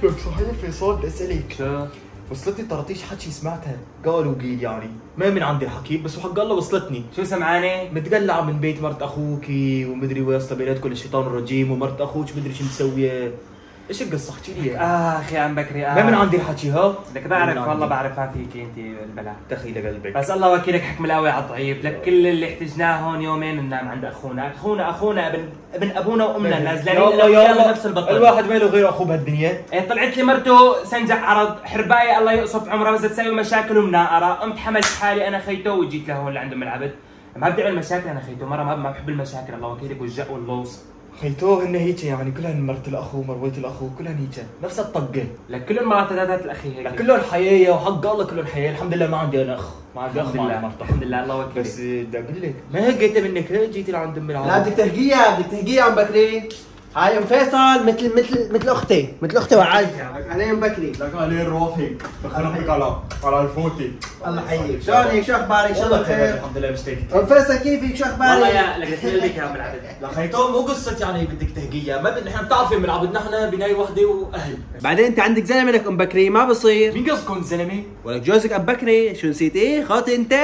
لك صحيح فيصل بدي اسالك شو؟ وصلتني طرطيش حكي سمعتها قال وقيل يعني ما من عندي الحكي بس وحق الله وصلتني شو سمعاني؟ متقلعه من بيت مرت اخوكي ومدري واسطه بيناتكم الشيطان الرجيم ومرت اخوك مدري شو مسويه ايش القصه احكي لي اخي عم بكري ما من عندي الحكي ها لك بعرف والله بعرفها فيك انت البلا دخيل قلبك بس الله وكيلك حكم القوي على الضعيف لك كل اللي احتجناه هون يومين بننام عند اخونا ابن ابونا وامنا نازلين يلا نفس البطل الواحد ما له غير اخوه بهالدنيا طلعت لي مرته سنجع عرض حربايه الله يقصف عمرها بس تسوي مشاكل ومناقره قمت حملت حالي انا خيته وجيت لهون لعند ام العبد ما بدي اعمل مشاكل انا خيته مره ما بحب المشاكل الله وكيلك والجق واللوص خيتوه هن هيك يعني كلهن مرت الاخو مرويت الاخو كلهن هيك نفس الطقه لك كل المرات هذات الاخي هيك لك كلهم حيايه وحق الله كلهم حيايه الحمد لله ما عندي انا اخ ما عندي اخ ما عندي مرت الحمد لله الله وكيلك بس بدي اقول لك ما هقيت منك ليه جيتي لعند ام العبد لا بدك تهجيها عم بكري. هاي ام فيصل مثل اختي وعايزة علي ام بكري. لك عليه روحي بخربك على الفوتي الله يحييك. شلونك؟ شو اخبارك؟ ان شاء الله بخير. الحمد لله مشتاق ام فيصل كيفك؟ شو اخبارك؟ والله يا لك قلبك يا ام العبد لا خيتون مو قصه يعني بدك تهقيها ما بدنا نحن بتعرفي من العبد نحن بنايه وحده واهل بعدين انت عندك زلمه لك ام بكري ما بصير. مين قصدكم زلمه؟ ولك جوزك ام بكري شو نسيت ايه؟ خاطئ انت؟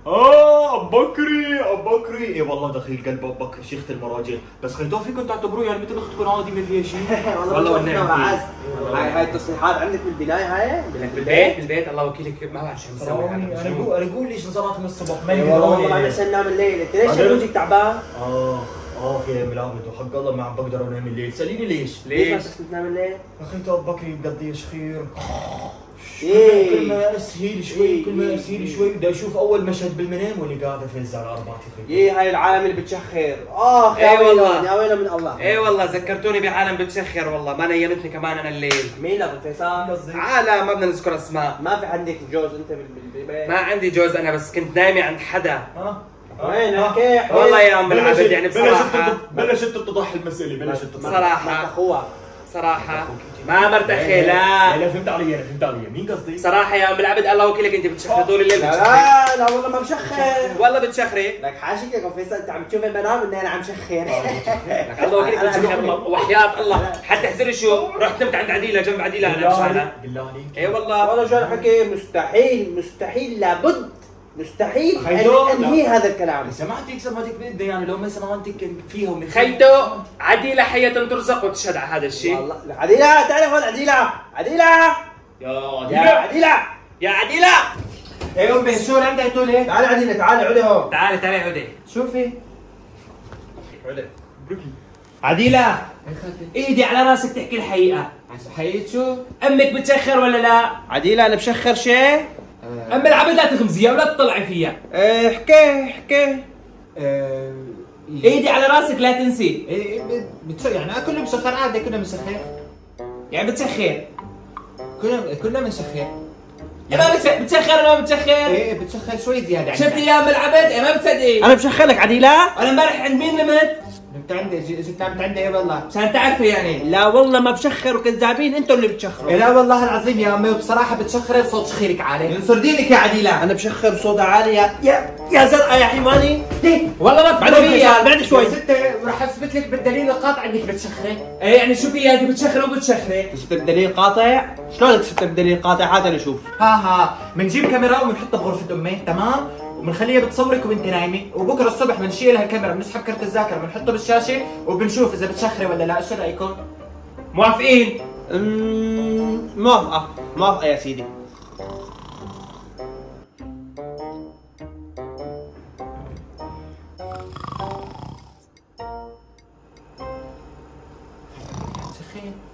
اب بكري اي والله دخيل قلب اب بكري شيخة المراجل بس خيتون فيكم تعتبروه يعني مثل اختكم عادي ما فيها شيء والله والنعم. هاي التصريحات عندك من البدايه هاي؟ بالبيت الله وكيلك ما بعرف شو مسوي انا اقول ليش انصرعت من الصبح ما والله ما عشان ننام الليل. انت ليش جوزك تعبان؟ يا ملامد وحق الله ما عم بقدر انام الليل ساليني ليش ما تنام الليل؟ اخي اب بكري بقضيش خير إيه. كل ما اسهيل شوي بدي اشوف اول مشهد بالمنام واللي قاعده فيز على اربعتي خير ايه هاي العالم اللي بتشخر. اي والله يا ويله من الله. اي والله ذكرتوني بعالم بتشخر والله ما نيمتني كمان انا الليل. مين ابو فيصل؟ عالم ما بدنا نذكر اسماء. ما في عندك جوز انت بالبيت؟ ما عندي جوز انا بس كنت نايمه عند حدا. وين حكي؟ والله يا ام العبد يعني بصراحه بلشت تتضح المساله بلشت تتضح صراحه اخوها صراحه ما مرت اخي لا فهمت علي مين قصدي؟ صراحه يا ام العبد الله وكيلك انت بتشخري طول الليل. لا والله ما بشخر والله بتشخري. لك حاشك يا ابو فيصل انت عم تشوف المنام اني انا عم شخر. لك الله وكيلك بتشخر وحياة الله حتى احذري شو رحت نمت عند عديله جنب عديله انا مشانها بالله عليك اي والله والله شو الحكي مستحيل لابد مستحيل انهي هذا الكلام. سمعتك بدي يعني لو ما سمعتك فيهم خيتو عديله حية ترزق وتشهد على هذا الشيء. والله عديله تعرف وين عديله يا عديله ايه امي شو عندك تقول هيك؟ تعالي عديله تعالي عدي هون. تعالي عدي شوفي عدي بركي عديله ايدي على راسك تحكي الحقيقه. حقيقة شو؟ امك بتشخر ولا لا؟ عديله انا بشخر شيء؟ ام العبد لا تغمزيها ولا تطلعي فيها. احكي ايدي على راسك لا تنسي. يعني كله مسخر عادي كله مسخر يعني بتسخر كله مسخر ما بتسخر ولا ما بتسخر؟ ايه بتسخر شوي زياده عندك. شفتي يا ام العبد ما بتصدقي. انا بشخر لك عديله. انا امبارح عند مين نمت؟ انت عندي اذا نمت عندي ايه والله عشان تعرفي يعني. لا والله ما بشخر وكذابين انتوا اللي بتشخروا. لا والله العظيم يا امي وبصراحه بتشخري بصوت شخيرك عالي. ينصر دينك يا عديله. انا بشخر بصوت عالي يا زرقاء يا حيواني. ليه؟ والله ما تفهميها بعد شوي رح اثبت لك بالدليل القاطع انك بتشخري. ايه يعني شوفي يا انت بتشخري وبتشخري. كسبت بدليل قاطع؟ شلون كسبت بدليل قاطع؟ هذا نشوف. ها بنجيب كاميرا وبنحطها بغرفه امي تمام وبنخليها بتصورك وانت نايمه وبكره الصبح بنشيلها الكاميرا بنسحب كرت الذاكره بنحطه بالشاشه وبنشوف اذا بتشخري ولا لا. شو رايكم؟ موافقين؟ موافقه يا سيدي.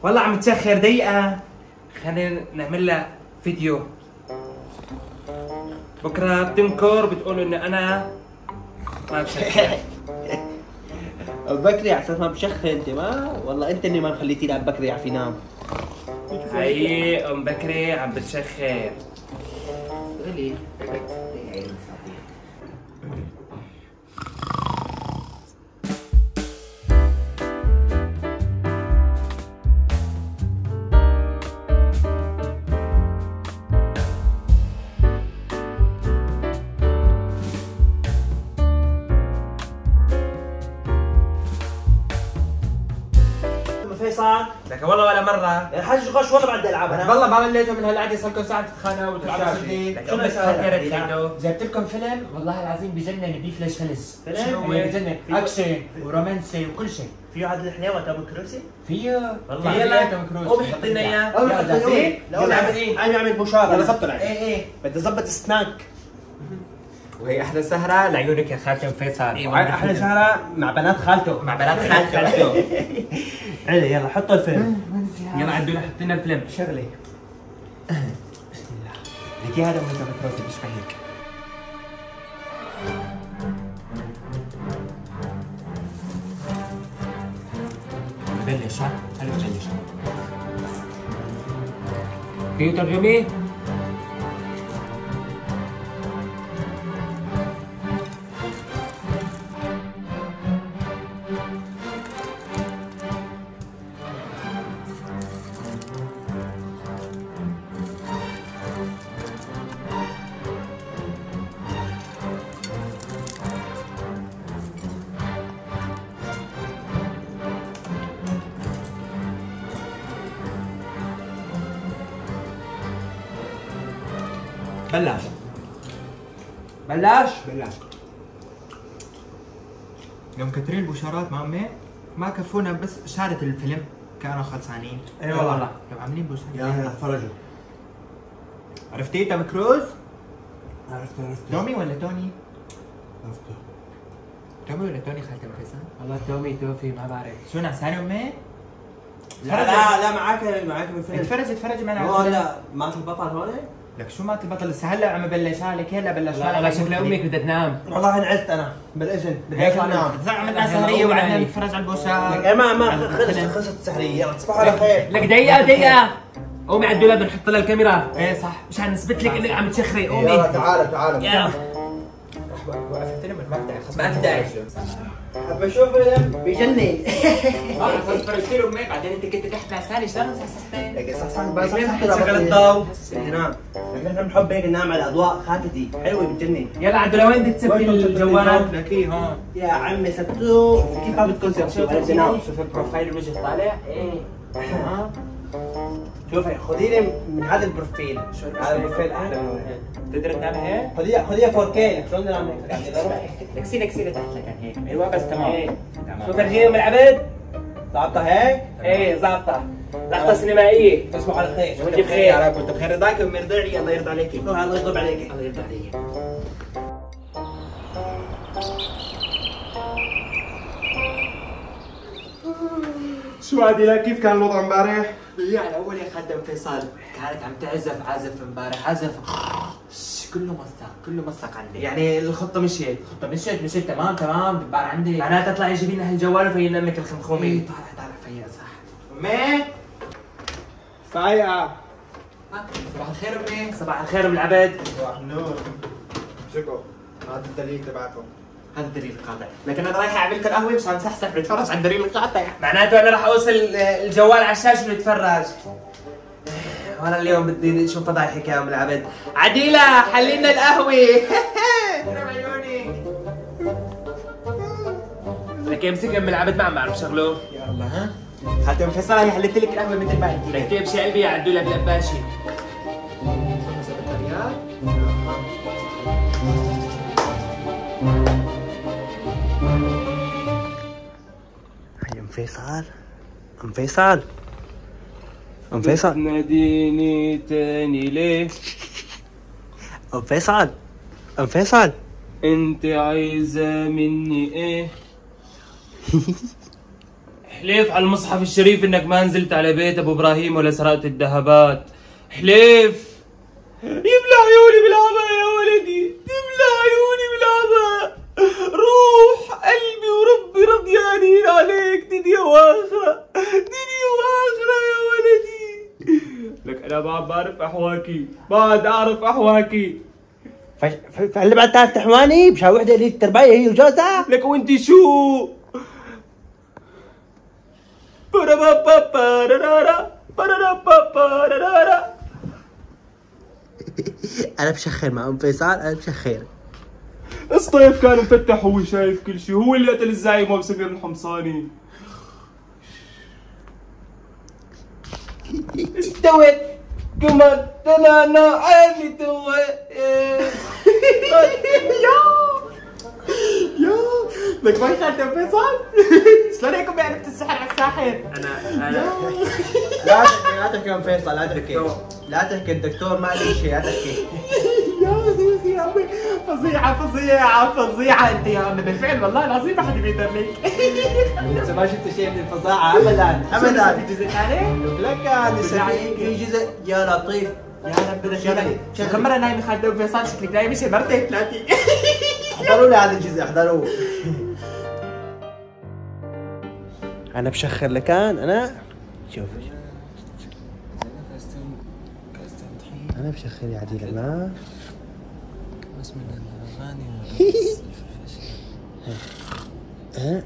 والله عم تسخر دقيقة. خلينا نعمل لها فيديو. بكره بتنكر بتقول انه انا ما بشخر. بكري على اساس ما بشخر انت ما والله انت اللي ما خليتي لعب بكري يعرف ينام. هي ام بكري عم بتشخر. فيصل لك والله ولا مره. الحاج غش والله بعد العاب انا. والله ما مليتوا من هالقعده، صار لكم ساعه تتخانقوا وتلعبوا جديد. شو بس جبت لكم فيلم والله العظيم بجنن، بيفلش فلس. فيلم؟ بجنن، اكشن ورومانسي وكل شيء. فيه عادل الحلاوه تابو كروسي؟ فيه والله يلا توم كروز. قوم حط لنا اياه. يلا جاهزين؟ انا اعمل بوشاره. يلا ظبطوا العين. ايه بدي اظبط سناك. وهي احلى سهره لعيونك يا خالتي فيصل. احلى سهره مع بنات خالته. مع بنات خالته. علي يلا حطوا الفيلم. يلا عدونا حط لنا الفيلم. شغلي. بسم الله. لقي هذا من توم كروز بيشبه هيك. بلش ها؟ خلينا نبلش. في ترجمه؟ بلاش. بلاش. يوم كترين البوشارات مع امي ما كفونا، بس شارة الفيلم كانوا خلصانين. اي والله. كانوا عاملين بوشارة. يا فرجوا. عرفتي توم كروز؟ عرفت. تومي ولا توني؟ عرفته. تومي ولا توني خالتي فيصل؟ والله تومي توفي ما بعرف. شو نعسانة امي؟ لا معاك بالفيلم. اتفرج معنا على لا الفيلم. لا مات البطل هون؟ لك شو مات البطل لسه هلا عم ببلش عليك، هلا بلش لا شكل امك بدها تنام. والله انعزت انا بالاذن. بدي هيك انام. عملنا سهرية وقعدنا نتفرج على البوشار. ما خلصت السحرية. يلا تصبحوا على خير. لك دقيقة قومي على الدولاب بنحط لها الكاميرا. ايه صح. مشان نثبت لك انك عم تشخري. يلا قومي. تعالوا. يلا. وقف الفيلم ما بدي ما في داعي. حاب اشوف فيلم بجنن. فرجت له امي بعدين انت كنت تحت نعسانة شلون صحصحتين؟ لكن صح بس ليه ما شغل شغل الضوء. ننام. نحن بنحب هيك ننام على اضواء خافتة حلوة بتجنن. يلا عدو لوين بدك تثبتي الجوالات؟ لك ايه هون. يا عمي ستو كيف ما بدكم تسووا؟ شوف البروفايل الوجه طالع. ايه. شوفي خذي لي من هذا البروفيل. هذا البروفيل احلى من هون. تقدر تنام هيك؟ خذيها 4K. شلون ننام هيك؟ لك تحت لك هيك. ايوه بس تمام. شو ترجمة العبد؟ ظابطة هيك؟ ايه ظابطة. لقطة سينمائية. تصبحوا على خير. وانت بخير. يا رب وانت بخير. رضاك وامي رضعني. الله يرضى عليكي. الله يرضى عليك. الله يرضى عليك. شو عادي كيف كان الوضع امبارح؟ هي على اول يا خدم فيصل كانت عم تعزف عزف امبارح عزف كله مسق عندي. يعني الخطة مشيت. طب مشيت تمام امبارح عندي. معناتها اطلعي جيبي لنا هالجوال وفينا امك الخمخومي. ايه طالع فيا صح. امي فايقة. صباح الخير امي. صباح الخير ام العبد. صباح النور. امسكوا هذا الدليل تبعكم. هذا الدليل القاطع، لكن انا رايح اعمل لكم قهوه مشان نصحصح نتفرج على الدليل القاطع. معناته انا راح اوصل الجوال على الشاشه ونتفرج. وانا اليوم بدي اشوف فضايح حكايه ام العبد. عديله حلي لنا القهوه. ترى عيوني. لك امسك ام العبد ما عم بعرف شغله. يلا ها خدم فيصل هي حليت لك القهوه مثل ما انت. لك كيف شي قلبي يا عدوله بالقباشي. ام فيصل ناديني تاني ليه؟ ام فيصل انت عايزه مني ايه؟ حليف على المصحف الشريف انك ما نزلت على بيت ابو ابراهيم ولا سرقت الذهبات. حليف. يبلع عيوني بالعبا يا ولدي، تبلع عيوني بالعبا. روح قلبي وربي رضيانين عليك دنيا واخره، يا ولدي. لك انا ما بعرف احواكي، بعد اعرف احواكي. فاللي بعد تعرف تحواني بشا وحده اللي التربايه هي وجوزها. لك وانت شو؟ انا بشخر مع ام فيصل. انا بشخر. الصيف كان مفتح هو شايف كل شيء. هو اللي قتل الزعيم ابو سمير الحمصاني. استوت كمان انا عيني توت. يا لك ما خالتي ام فيصل. شلون هيكم بيعرف السحر على الساحر؟ انا لا تحكي ام فيصل، لا تحكي الدكتور ما عليه شيء، لا تحكي. يا عمي فظيعة انت يا عمي، بالفعل والله العظيم ما حدا بيقدر لك. انت ما شفت شيء من الفظاعه ابدا. في جزء ثاني؟ لك لسه في جزء يا لطيف. يا رب بدك كم مرة نايمة خالتي ام فيصل؟ شكلك نايمة شي مرتين ثلاثة. احضروا لي هذا الجزء، احضروه. انا بشخر لكان انا شوف انا بشخر يا عديل ما بس من الاغاني ها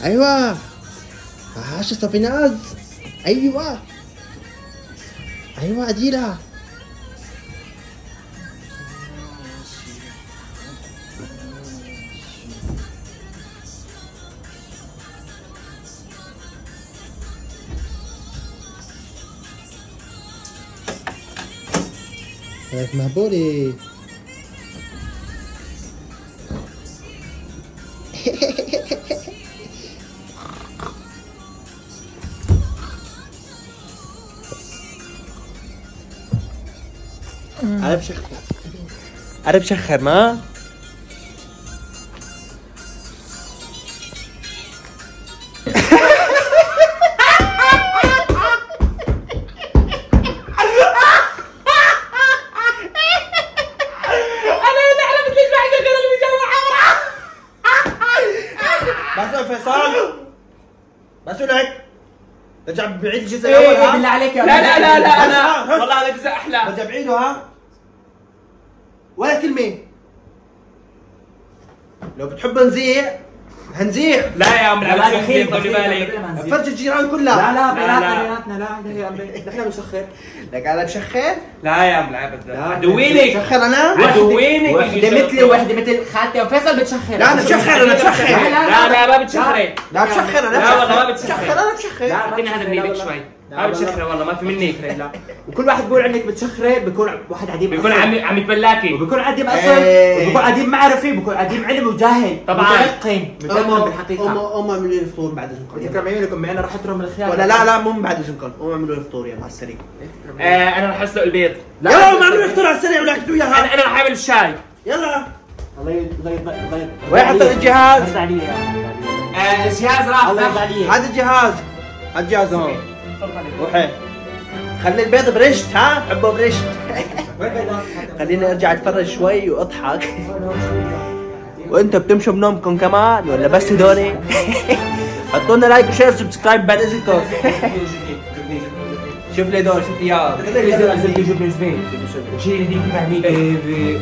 ايوه عاش صفيناز. ايوه عديلة. هيك مهبولي. أنا بشخر ما بس لك رجع بعيد الجزء الاول. ها بالله عليك يا لا انا والله هذا جزء احلى. رجع بعيده. ها ولا كلمه. لو بتحب نزيع هنزيع. لا يا عم العبد خلي بالك فرج الجيران كلها. لا بيناتنا لا يا عمي نحن بنسخر. لك انا بشخر. لا يا عم العبد عدوينك. بشخر انا عدوينك. وحده مثل خالتي ام فيصل بتشخر. لا انا بشخر. لا ما بتشخري. لا بشخر انا. لا والله ما بتشخر. انا بشخر. اعطيني هذا بنيبك شوي. ما بتشخري والله ما في منك. لا وكل واحد بيقول عنك بتشخري بيكون واحد عديم بيكون عم يتبلاكي وبيكون عديم اصل وبيكون عديم معرفي وبيكون عديم علم وجاهل طبعا متيقن بالحقيقه. اعملوا لي الفطور بعد اذنكم. تكرم عيونكم امي انا راح اترم الخيار. ولا لا مو بعد اذنكم. اعملوا لي الفطور يلا على السريع. انا راح اسلق البيض. يلا اعملوا لي الفطور على السريع ولا اكتبوا اياها. انا راح اعمل الشاي. يلا الله وين حط الجهاز؟ الجهاز راح هذا الجهاز. هذا الجهاز هون. روحي خلي البيض برشت. ها حبه برشت. خليني ارجع اتفرج شوي واضحك. وانتوا بتمشوا بنومكم كمان ولا بس هدولي؟ حطوا لنا لايك وشير وسبسكرايب بعد اذنكم. شوف لي دول شوف لي اياه.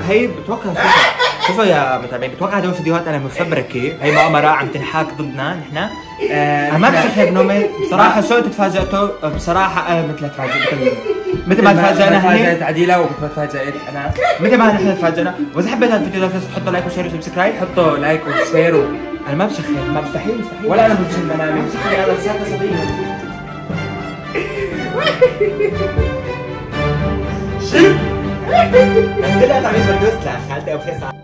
هي بتوقع شوفوا يا متابعين بتوقع هدول فيديوهات انا مفبركه. هي مؤامره عم تنحاك ضدنا نحن. انا ما بسخر نومي بصراحه. شو تفاجئتوا بصراحه مثل ما تفاجئنا تفاجأت عديلة وما تفاجأت انا. مثل ما نحن تفاجئنا. واذا حبيت هذا الفيديو تحطوا لايك وشير وسبسكرايب. حطوا لايك وشير. انا ما بسخر ما مستحيل ولا انا بمشي المنامي. انا لساتها صبيه. شو؟ نزلها تعمل بردوس لخالتي ام فيصل.